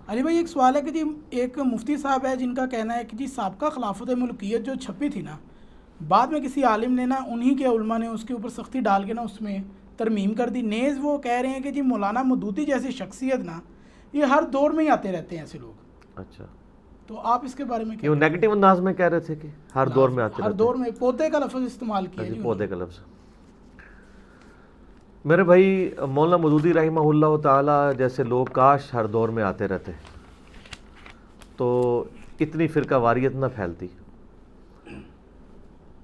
علی بھائی ایک سوال ہے کہ جی ایک مفتی صاحب ہے جن کا کہنا ہے کہ جی سابقہ خلافت ملکیت جو چھپی تھی نا، بعد میں کسی عالم نے نا انہی کے علماء نے اس کے اوپر سختی ڈال کے نا اس میں ترمیم کر دی. نیز وہ کہہ رہے ہیں کہ جی مولانا مودودی جیسی شخصیت نا یہ ہر دور میں ہی آتے رہتے ہیں ایسے لوگ. اچھا، تو آپ اس کے بارے میں یہ کیا وہ کہتے نیگیٹو انداز میں کہہ رہے تھے کہ ہر دور میں ہیں؟ آتے ہر رہتے دور میں پودے کا لفظ استعمال کیا ہیں. جی جی، انہوں پودے نے. کا لفظ. میرے بھائی مولانا مودودی رحمہ اللہ تعالی جیسے لوگ کاش ہر دور میں آتے رہتے تو اتنی فرقہ واریت نہ پھیلتی.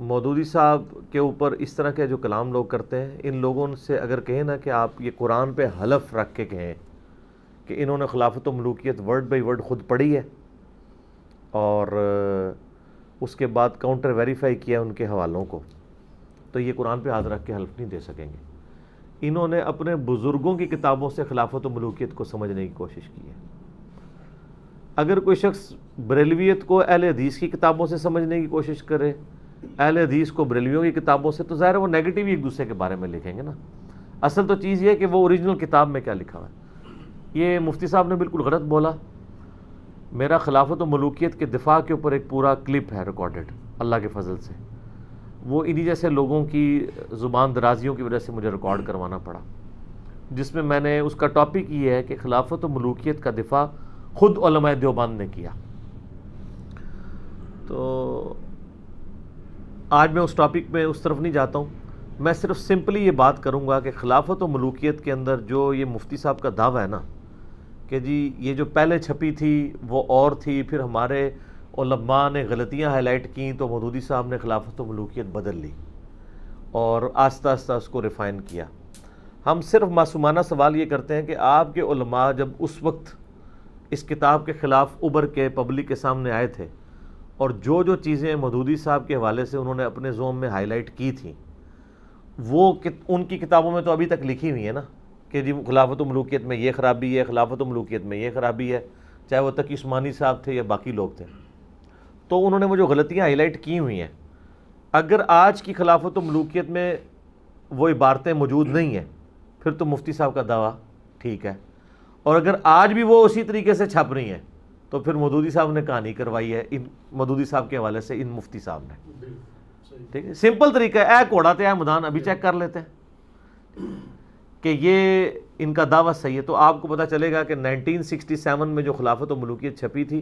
مودودی صاحب کے اوپر اس طرح کے جو کلام لوگ کرتے ہیں، ان لوگوں سے اگر کہیں نا کہ آپ یہ قرآن پہ حلف رکھ کے کہیں کہ انہوں نے خلافت و ملوکیت ورڈ بائی ورڈ خود پڑھی ہے اور اس کے بعد کاؤنٹر ویریفائی کیا ان کے حوالوں کو، تو یہ قرآن پہ ہاتھ رکھ کے حلف نہیں دے سکیں گے. انہوں نے اپنے بزرگوں کی کتابوں سے خلافت و ملوکیت کو سمجھنے کی کوشش کی ہے. اگر کوئی شخص بریلویت کو اہل حدیث کی کتابوں سے سمجھنے کی کوشش کرے، اہل حدیث کو بریلویوں کی کتابوں سے، تو ظاہر ہے وہ نیگیٹو ہی ایک دوسرے کے بارے میں لکھیں گے نا. اصل تو چیز یہ ہے کہ وہ اوریجنل کتاب میں کیا لکھا ہوا ہے. یہ مفتی صاحب نے بالکل غلط بولا. میرا خلافت و ملوکیت کے دفاع کے اوپر ایک پورا کلپ ہے ریکارڈڈ اللہ کے فضل سے. وہ انہی جیسے لوگوں کی زبان درازیوں کی وجہ سے مجھے ریکارڈ کروانا پڑا، جس میں نے اس کا ٹاپک یہ ہے کہ خلافت و ملوکیت کا دفاع خود علماء دیوبند نے کیا. تو آج میں اس ٹاپک میں اس طرف نہیں جاتا ہوں. میں صرف سمپلی یہ بات کروں گا کہ خلافت و ملوکیت کے اندر جو یہ مفتی صاحب کا دعویٰ ہے نا کہ جی یہ جو پہلے چھپی تھی وہ اور تھی، پھر ہمارے علماء نے غلطیاں ہائی لائٹ کیں تو مودودی صاحب نے خلافت و ملوکیت بدل لی اور آہستہ آہستہ اس کو ریفائن کیا. ہم صرف معصومانہ سوال یہ کرتے ہیں کہ آپ کے علماء جب اس وقت اس کتاب کے خلاف ابھر کے پبلک کے سامنے آئے تھے اور جو چیزیں مودودی صاحب کے حوالے سے انہوں نے اپنے زوم میں ہائی لائٹ کی تھیں وہ ان کی کتابوں میں تو ابھی تک لکھی ہوئی ہیں نا کہ جی خلافت و ملوکیت میں یہ خرابی ہے، خلافت و ملوکیت میں یہ خرابی ہے، چاہے وہ تقی عثمانی صاحب تھے یا باقی لوگ تھے. تو انہوں نے وہ جو غلطیاں ہائی لائٹ کی ہوئی ہیں، اگر آج کی خلافت و ملوکیت میں وہ عبارتیں موجود نہیں ہیں پھر تو مفتی صاحب کا دعویٰ ٹھیک ہے، اور اگر آج بھی وہ اسی طریقے سے چھپ رہی ہیں تو پھر مودودی صاحب نے کہانی کروائی ہے ان مودودی صاحب کے حوالے سے ان مفتی صاحب نے. ٹھیک ہے، سمپل طریقہ ہے، اے کوڑا تے اے مدان ابھی چیک کر لیتے ہیں کہ یہ ان کا دعویٰ صحیح ہے. تو آپ کو پتہ چلے گا کہ 1967 میں جو خلافت و ملوکیت چھپی تھی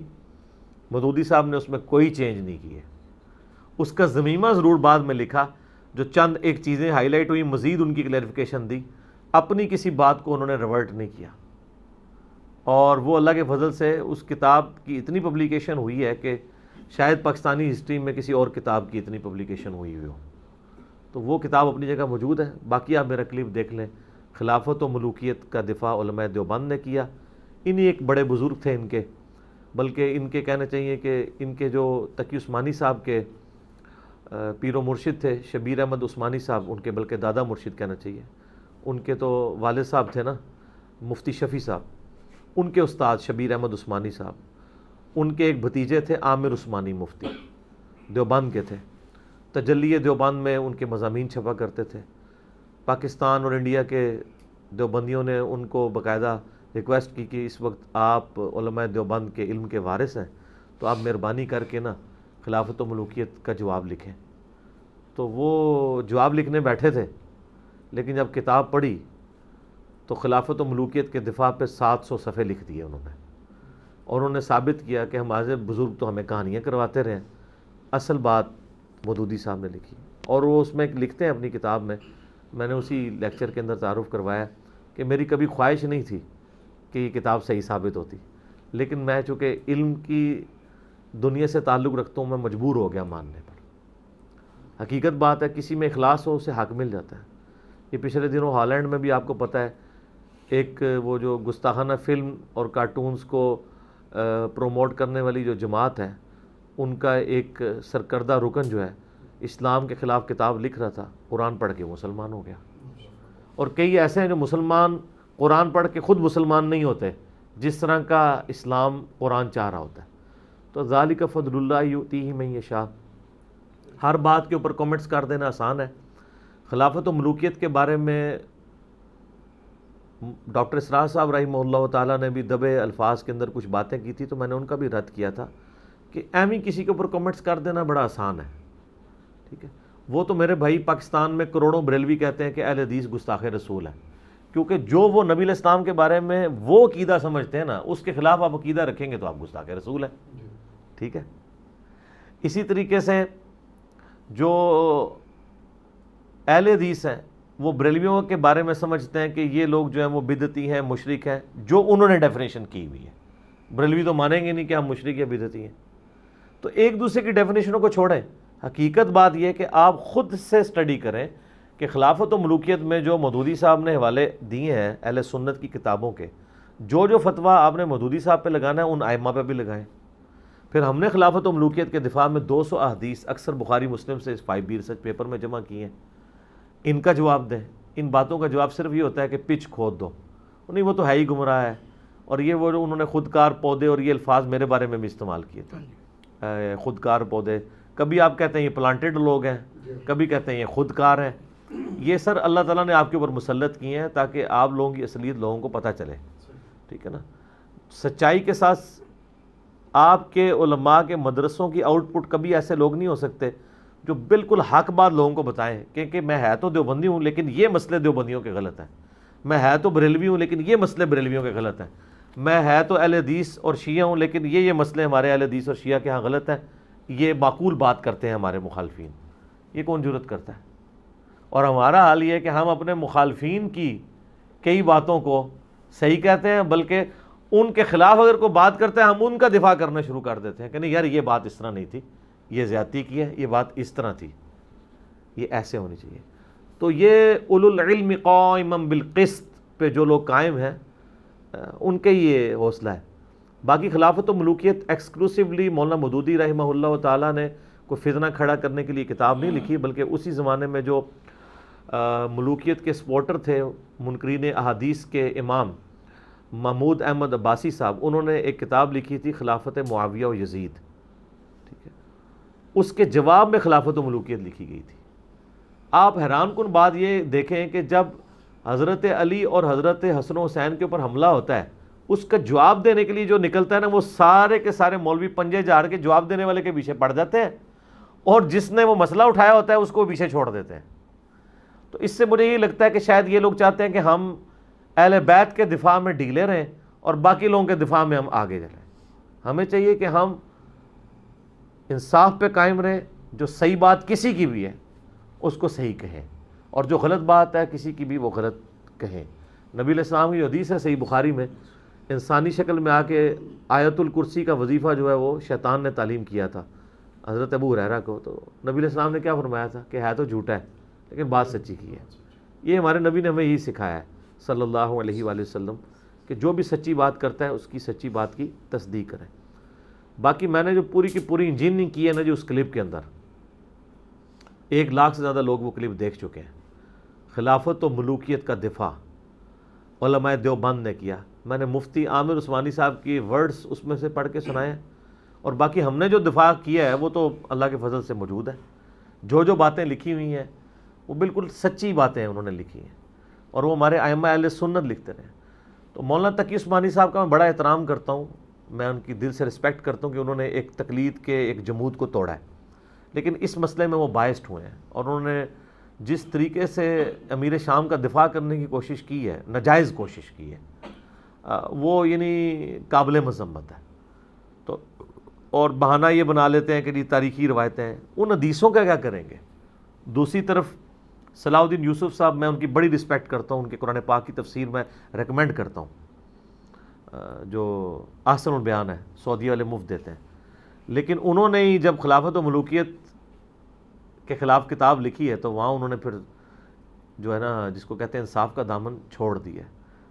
مودودی صاحب نے اس میں کوئی چینج نہیں کی ہے. اس کا ضمیمہ ضرور بعد میں لکھا، جو چند ایک چیزیں ہائی لائٹ ہوئی، مزید ان کی کلیریفیکیشن دی، اپنی کسی بات کو انہوں نے ریورٹ نہیں کیا. اور وہ اللہ کے فضل سے اس کتاب کی اتنی پبلیکیشن ہوئی ہے کہ شاید پاکستانی ہسٹری میں کسی اور کتاب کی اتنی پبلیکیشن ہوئی ہو. تو وہ کتاب اپنی جگہ موجود ہے. باقی آپ میرا کلپ دیکھ لیں. خلافت و ملوکیت کا دفاع علماء دیوبند نے کیا. انہی ایک بڑے بزرگ تھے ان کے، بلکہ ان کے کہنا چاہیے کہ ان کے جو تقی عثمانی صاحب کے پیر و مرشد تھے شبیر احمد عثمانی صاحب، ان کے بلکہ دادا مرشد کہنا چاہیے، ان کے تو والد صاحب تھے نا مفتی شفیع صاحب، ان کے استاد شبیر احمد عثمانی صاحب، ان کے ایک بھتیجے تھے عامر عثمانی مفتی، دیوبند کے تھے. تجلی دیوبند میں ان کے مضامین چھپا کرتے تھے. پاکستان اور انڈیا کے دیوبندیوں نے ان کو باقاعدہ ریکویسٹ کی کہ اس وقت آپ علماء دیوبند کے علم کے وارث ہیں تو آپ مہربانی کر کے نا خلافت و ملوکیت کا جواب لکھیں. تو وہ جواب لکھنے بیٹھے تھے، لیکن جب کتاب پڑھی تو خلافت و ملوکیت کے دفاع پہ 700 صفحے لکھ دیے انہوں نے، اور انہوں نے ثابت کیا کہ ہمارے بزرگ تو ہمیں کہانیاں کرواتے رہے ہیں، اصل بات مودودی صاحب نے لکھی. اور وہ اس میں لکھتے ہیں اپنی کتاب میں نے اسی لیکچر کے اندر تعارف کروایا کہ میری کبھی خواہش نہیں تھی کہ یہ کتاب صحیح ثابت ہوتی، لیکن میں چونکہ علم کی دنیا سے تعلق رکھتا ہوں میں مجبور ہو گیا ماننے پر. حقیقت بات ہے کسی میں اخلاص ہو اسے حق مل جاتا ہے. یہ پچھلے دنوں ہالینڈ میں بھی آپ کو پتہ ہے ایک وہ جو گستاخانہ فلم اور کارٹونز کو پروموٹ کرنے والی جو جماعت ہے، ان کا ایک سرکردہ رکن جو ہے اسلام کے خلاف کتاب لکھ رہا تھا، قرآن پڑھ کے مسلمان ہو گیا. اور کئی ایسے ہیں جو مسلمان قرآن پڑھ کے خود مسلمان نہیں ہوتے جس طرح کا اسلام قرآن چاہ رہا ہوتا ہے. تو ذالک فضل اللہ یؤتیہ من یشاء. ہر بات کے اوپر کمنٹس کر دینا آسان ہے. خلافت و ملوکیت کے بارے میں ڈاکٹر اسرار صاحب رحمہ اللہ تعالیٰ نے بھی دبے الفاظ کے اندر کچھ باتیں کی تھی، تو میں نے ان کا بھی رد کیا تھا کہ ایم ہی کسی کے اوپر کمنٹس کر دینا بڑا آسان ہے، ٹھیک ہے. وہ تو میرے بھائی پاکستان میں کروڑوں بریلوی کہتے ہیں کہ اہل حدیث گستاخ رسول ہے، کیونکہ جو وہ نبی علیہ السلام کے بارے میں وہ عقیدہ سمجھتے ہیں نا، اس کے خلاف آپ عقیدہ رکھیں گے تو آپ گستاخ رسول ہیں، ٹھیک ہے. اسی طریقے سے جو اہل حدیث ہیں وہ بریلویوں کے بارے میں سمجھتے ہیں کہ یہ لوگ جو ہیں وہ بدعتی ہیں، مشرک ہیں، جو انہوں نے ڈیفینیشن کی ہوئی ہے. بریلوی تو مانیں گے نہیں کہ ہم مشرک یا بدعتی ہیں. تو ایک دوسرے کی ڈیفینیشنوں کو چھوڑیں. حقیقت بات یہ کہ آپ خود سے اسٹڈی کریں کہ خلافت و ملوکیت میں جو مودودی صاحب نے حوالے دیے ہیں اہل سنت کی کتابوں کے، جو فتویٰ آپ نے مودودی صاحب پہ لگانا ہے ان ائمہ پہ بھی لگائیں. پھر ہم نے خلافت و ملوکیت کے دفاع میں 200 احادیث اکثر بخاری مسلم سے اس 5B ریسرچ پیپر میں جمع کی ہیں. ان کا جواب دیں. ان باتوں کا جواب صرف یہ ہوتا ہے کہ پچ کھود دو، نہیں وہ تو ہے ہی گمراہ ہے. اور یہ وہ انہوں نے خودکار پودے اور یہ الفاظ میرے بارے میں بھی استعمال کیے تھے، خودکار پودے. کبھی آپ کہتے ہیں یہ پلانٹڈ لوگ ہیں، کبھی کہتے ہیں یہ خودکار ہیں. یہ سر اللہ تعالیٰ نے آپ کے اوپر مسلط کیے ہیں تاکہ آپ لوگوں کی اصلیت لوگوں کو پتہ چلے، ٹھیک ہے نا. سچائی کے ساتھ آپ کے علماء کے مدرسوں کی آؤٹ پٹ کبھی ایسے لوگ نہیں ہو سکتے جو بالکل حق بات لوگوں کو بتائیں کہ میں ہے تو دیوبندی ہوں لیکن یہ مسئلے دیوبندیوں کے غلط ہیں، میں ہے تو بریلوی ہوں لیکن یہ مسئلے بریلویوں کے غلط ہیں، میں ہے تو اہل حدیث اور شیعہ ہوں لیکن یہ مسئلے ہمارے اہل حدیث اور شیعہ کے ہاں غلط ہیں. یہ معقول بات کرتے ہیں ہمارے مخالفین. یہ کون جرت کرتا ہے؟ اور ہمارا حال یہ ہے کہ ہم اپنے مخالفین کی کئی باتوں کو صحیح کہتے ہیں، بلکہ ان کے خلاف اگر کوئی بات کرتے ہیں ہم ان کا دفاع کرنا شروع کر دیتے ہیں کہ نہیں یار یہ بات اس طرح نہیں تھی، یہ زیادتی کی ہے، یہ بات اس طرح تھی، یہ ایسے ہونی چاہیے. تو یہ اولو العلم قائما بالقسط پہ جو لوگ قائم ہیں ان کے یہ حوصلہ ہے. باقی خلافت و ملوکیت ایکسکلوسیولی مولانا مودودی رحمہ اللہ تعالیٰ نے کوئی فتنہ کھڑا کرنے کے لیے کتاب نہیں لکھی، بلکہ اسی زمانے میں جو ملوکیت کے سپورٹر تھے، منکرین احادیث کے امام محمود احمد عباسی صاحب، انہوں نے ایک کتاب لکھی تھی خلافت معاویہ و یزید، ٹھیک ہے. اس کے جواب میں خلافت و ملوکیت لکھی گئی تھی. آپ حیران کن بات یہ دیکھیں کہ جب حضرت علی اور حضرت حسن و حسین کے اوپر حملہ ہوتا ہے، اس کا جواب دینے کے لیے جو نکلتا ہے نا، وہ سارے کے سارے مولوی پنجے جھاڑ کے جواب دینے والے کے پیچھے پڑ جاتے ہیں، اور جس نے وہ مسئلہ اٹھایا ہوتا ہے اس کو پیچھے چھوڑ دیتے ہیں. تو اس سے مجھے یہ لگتا ہے کہ شاید یہ لوگ چاہتے ہیں کہ ہم اہل بیت کے دفاع میں ڈھیلے رہیں اور باقی لوگوں کے دفاع میں ہم آگے چلیں. ہمیں چاہیے کہ ہم انصاف پہ قائم رہیں، جو صحیح بات کسی کی بھی ہے اس کو صحیح کہیں، اور جو غلط بات ہے کسی کی بھی وہ غلط کہیں. نبی علیہ السلام کی جو حدیث ہے صحیح بخاری میں، انسانی شکل میں آ کے آیت الکرسی کا وظیفہ جو ہے وہ شیطان نے تعلیم کیا تھا حضرت ابو ہریرہ کو. تو نبی علیہ السلام نے کیا فرمایا تھا کہ ہے تو جھوٹا ہے لیکن بات سچی کی ہے. یہ ہمارے نبی نے ہمیں یہی سکھایا ہے صلی اللہ علیہ وآلہ وسلم کہ جو بھی سچی بات کرتا ہے اس کی سچی بات کی تصدیق کریں. باقی میں نے جو پوری کی پوری انجینئرنگ کی ہے نا، جو اس کلپ کے اندر 1 لاکھ سے زیادہ لوگ وہ کلپ دیکھ چکے ہیں. خلافت و ملوکیت کا دفاع علماء دیوبند نے کیا. میں نے مفتی عامر عثمانی صاحب کی ورڈز اس میں سے پڑھ کے سنائے ہیں، اور باقی ہم نے جو دفاع کیا ہے وہ تو اللہ کے فضل سے موجود ہے. جو باتیں لکھی ہوئی ہیں وہ بالکل سچی باتیں انہوں نے لکھی ہیں، اور وہ ہمارے ائمہ اہل سنت لکھتے رہے. تو مولانا تقی عثمانی صاحب کا میں بڑا احترام کرتا ہوں، میں ان کی دل سے رسپیکٹ کرتا ہوں کہ انہوں نے ایک تقلید کے ایک جمود کو توڑا ہے، لیکن اس مسئلے میں وہ بائسڈ ہوئے ہیں، اور انہوں نے جس طریقے سے امیر شام کا دفاع کرنے کی کوشش کی ہے، ناجائز کوشش کی ہے، وہ یعنی قابل مذمت ہے. تو اور بہانہ یہ بنا لیتے ہیں کہ یہ تاریخی روایتیں ہیں، ان حدیثوں کا کیا کریں گے. دوسری طرف صلاح الدین یوسف صاحب، میں ان کی بڑی رسپیکٹ کرتا ہوں، ان کے قرآن پاک کی تفسیر میں ریکمینڈ کرتا ہوں، جو احسن البیان ہے، سعودی والے مفت دیتے ہیں. لیکن انہوں نے ہی جب خلافت و ملوکیت کے خلاف کتاب لکھی ہے تو وہاں انہوں نے پھر جو ہے نا جس کو کہتے ہیں انصاف کا دامن چھوڑ دیا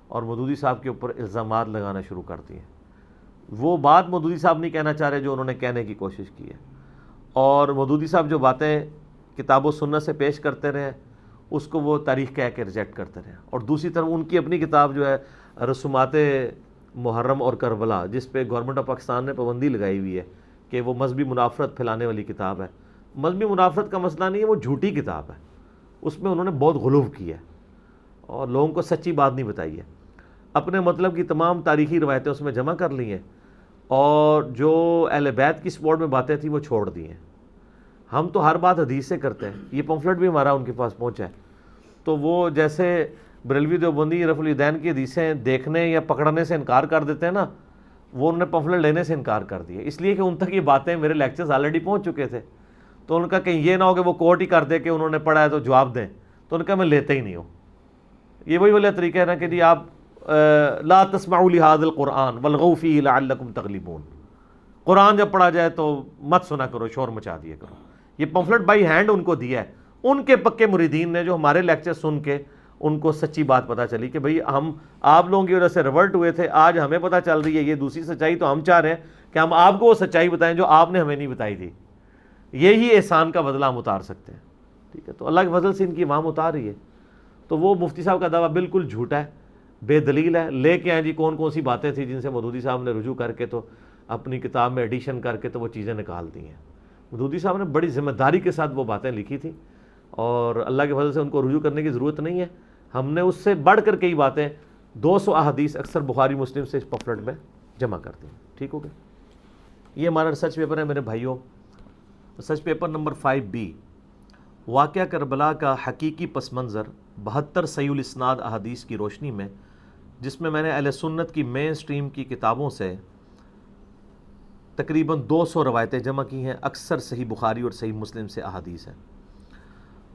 اور مودودی صاحب کے اوپر الزامات لگانا شروع کر دیے. وہ بات مودودی صاحب نہیں کہنا چاہ رہے جو انہوں نے کہنے کی کوشش کی ہے، اور مودودی صاحب جو باتیں کتاب و سنت سے پیش کرتے رہے اس کو وہ تاریخ کہہ کے ریجیکٹ کرتے رہے. اور دوسری طرف ان کی اپنی کتاب جو ہے رسومات محرم اور کربلا، جس پہ گورنمنٹ آف پاکستان نے پابندی لگائی ہوئی ہے کہ وہ مذہبی منافرت پھیلانے والی کتاب ہے. مذہبی منافرت کا مسئلہ نہیں ہے، وہ جھوٹی کتاب ہے، اس میں انہوں نے بہت غلو کیا ہے اور لوگوں کو سچی بات نہیں بتائی ہے. اپنے مطلب کی تمام تاریخی روایتیں اس میں جمع کر لی ہیں اور جو اہل بیت کی سپورٹ میں باتیں تھیں وہ چھوڑ دی ہیں. ہم تو ہر بات حدیث سے کرتے ہیں. یہ پمفلٹ بھی ہمارا ان کے پاس پہنچا ہے. تو وہ جیسے بریلوی دیوبندی رفع الیدین کی حدیثیں دیکھنے یا پکڑنے سے انکار کر دیتے ہیں نا, وہ انہوں نے پمفلٹ لینے سے انکار کر دیا, اس لیے کہ ان تک یہ باتیں میرے لیکچرز آلریڈی پہنچ چکے تھے. تو ان کا کہیں یہ نہ ہو کہ وہ کوٹ ہی کر دے کہ انہوں نے پڑھا ہے تو جواب دیں, تو ان کا میں لیتا ہی نہیں ہوں. یہ وہی والا طریقہ ہے نا کہ جی آپ لا تسمعوا لهذا القرآن والغوا فيه لعلكم تغلبون, قرآن جب پڑھا جائے تو مت سنا کرو, شور مچا دیا کرو. یہ پمفلٹ بائی ہینڈ ان کو دیا ہے, ان کے پکے مریدین نے جو ہمارے لیکچر سن کے ان کو سچی بات پتہ چلی کہ بھئی ہم آپ لوگوں کی وجہ سے ریورٹ ہوئے تھے, آج ہمیں پتہ چل رہی ہے یہ دوسری سچائی, تو ہم چاہ رہے ہیں کہ ہم آپ کو وہ سچائی بتائیں جو آپ نے ہمیں نہیں بتائی تھی. یہی احسان کا بدلہ ہم اتار سکتے ہیں. ٹھیک ہے, تو اللہ کے فضل سے ان کی عوام اتار رہی ہے. تو وہ مفتی صاحب کا دعویٰ بالکل جھوٹا ہے, بے دلیل ہے. لے کے آئیں جی کون کون سی باتیں تھیں جن سے مودودی صاحب نے رجوع کر کے تو اپنی کتاب میں ایڈیشن کر کے تو وہ چیزیں نکال دی ہیں. مودودی صاحب نے بڑی ذمہ داری کے ساتھ وہ باتیں لکھی تھیں اور اللہ کے فضل سے ان کو رجوع کرنے کی ضرورت نہیں ہے. ہم نے اس سے بڑھ کر کئی باتیں 200 احادیث اکثر بخاری مسلم سے اس پمفلٹ میں جمع کر دی. ٹھیک ہو گیا. یہ ہمارا ریسرچ پیپر ہے میرے بھائیوں. ریسرچ پیپر نمبر 5B, واقعہ کربلا کا حقیقی پس منظر 72 صحیح الاسناد احادیث کی روشنی میں, جس میں نے اہل سنت کی مین سٹریم کی کتابوں سے تقریباً 200 روایتیں جمع کی ہیں. اکثر صحیح بخاری اور صحیح مسلم سے احادیث ہیں,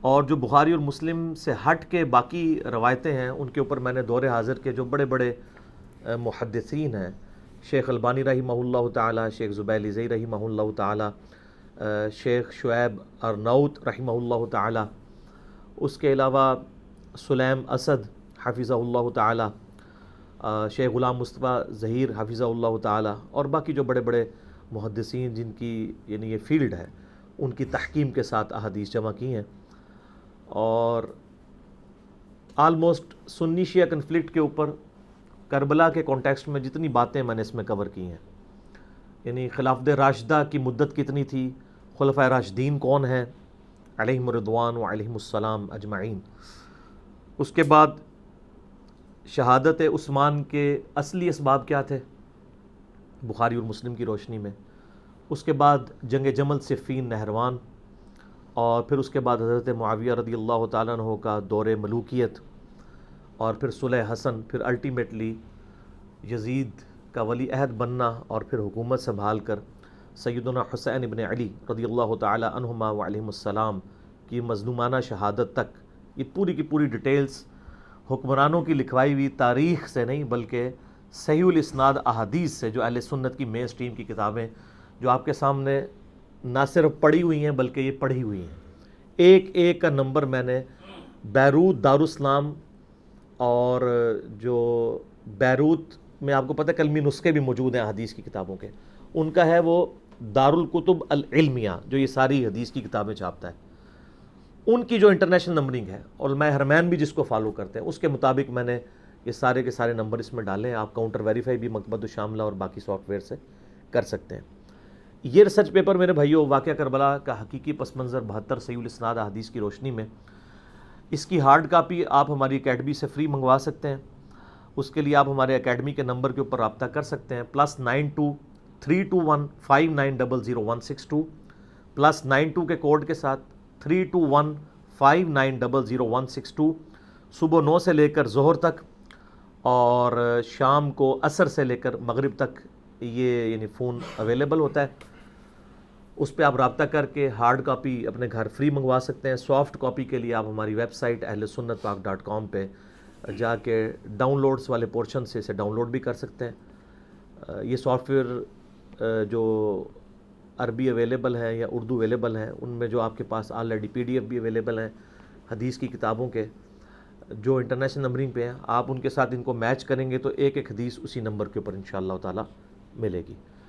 اور جو بخاری اور مسلم سے ہٹ کے باقی روایتیں ہیں ان کے اوپر میں نے دور حاضر کے جو بڑے بڑے محدثین ہیں, شیخ البانی رحمہ اللہ تعالی, شیخ زبیلیزئی رحمہ اللہ تعالی, شیخ شعیب ارناؤت رحمہ اللہ تعالی, اس کے علاوہ سلیم اسد حفظہ اللہ تعالی, شیخ غلام مصطفیٰ ظہیر حفظہ اللہ تعالی, اور باقی جو بڑے بڑے محدثین جن کی یعنی یہ فیلڈ ہے ان کی تحکیم کے ساتھ احادیث جمع کی ہیں. اور آلموسٹ سنی شیعہ کنفلکٹ کے اوپر کربلا کے کانٹیکسٹ میں جتنی باتیں میں نے اس میں کور کی ہیں, یعنی خلافت راشدہ کی مدت کتنی تھی, خلفائے راشدین کون ہیں علیہم الرضوان و علیہم السلام اجمعین, اس کے بعد شہادت عثمان کے اصلی اسباب کیا تھے بخاری اور مسلم کی روشنی میں, اس کے بعد جنگ جمل صفین نہروان, اور پھر اس کے بعد حضرت معاویہ رضی اللہ تعالیٰ عنہ کا دور ملوکیت, اور پھر صلح حسن, پھر الٹیمیٹلی یزید کا ولی عہد بننا, اور پھر حکومت سنبھال کر سیدنا حسین ابن علی رضی اللہ تعالیٰ عنہما و علیہم السلام کی مظلومانہ شہادت تک. یہ پوری کی پوری ڈیٹیلز حکمرانوں کی لکھوائی ہوئی تاریخ سے نہیں بلکہ صحیح الاسناد احادیث سے, جو اہل سنت کی مین سٹریم کی کتابیں جو آپ کے سامنے نہ صرف پڑھی ہوئی ہیں بلکہ یہ پڑھی ہوئی ہیں. ایک ایک کا نمبر میں نے بیروت دارالاسلام, اور جو بیروت میں آپ کو پتہ ہے کلمی نسخے بھی موجود ہیں حدیث کی کتابوں کے, ان کا ہے وہ دارالکتب العلمیہ جو یہ ساری حدیث کی کتابیں چھاپتا ہے, ان کی جو انٹرنیشنل نمبرنگ ہے, علماء حرمین بھی جس کو فالو کرتے ہیں, اس کے مطابق میں نے یہ سارے کے سارے نمبر اس میں ڈالے ہیں. آپ کاؤنٹر ویریفائی بھی مکتبۃ الشاملہ اور باقی سافٹ ویئر سے کر سکتے ہیں. یہ ریسرچ پیپر میرے بھائیوں واقعہ کربلا کا حقیقی پس منظر 72 صحیح الاسناد احادیث کی روشنی میں, اس کی ہارڈ کاپی آپ ہماری اکیڈمی سے فری منگوا سکتے ہیں. اس کے لیے آپ ہمارے اکیڈمی کے نمبر کے اوپر رابطہ کر سکتے ہیں, +92-321-5900-162, +92 کے کوڈ کے ساتھ 321-5900-162. صبح 9 سے لے کر ظہر تک اور شام کو عصر سے لے کر مغرب تک یہ یعنی فون اویلیبل ہوتا ہے. اس پہ آپ رابطہ کر کے ہارڈ کاپی اپنے گھر فری منگوا سکتے ہیں. سافٹ کاپی کے لیے آپ ہماری ویب سائٹ ahlsunnatpak.com پہ جا کے ڈاؤن لوڈس والے پورشن سے اسے ڈاؤن لوڈ بھی کر سکتے ہیں. یہ سافٹ ویئر جو عربی اویلیبل ہیں یا اردو اویلیبل ہیں, ان میں جو آپ کے پاس آلریڈی PDF بھی اویلیبل ہیں حدیث کی کتابوں کے جو انٹرنیشنل نمبرنگ پہ ہیں, آپ ان کے ساتھ ان کو میچ کریں گے تو ایک ایک حدیث اسی نمبر کے اوپر انشاءاللہ تعالی ملے گی.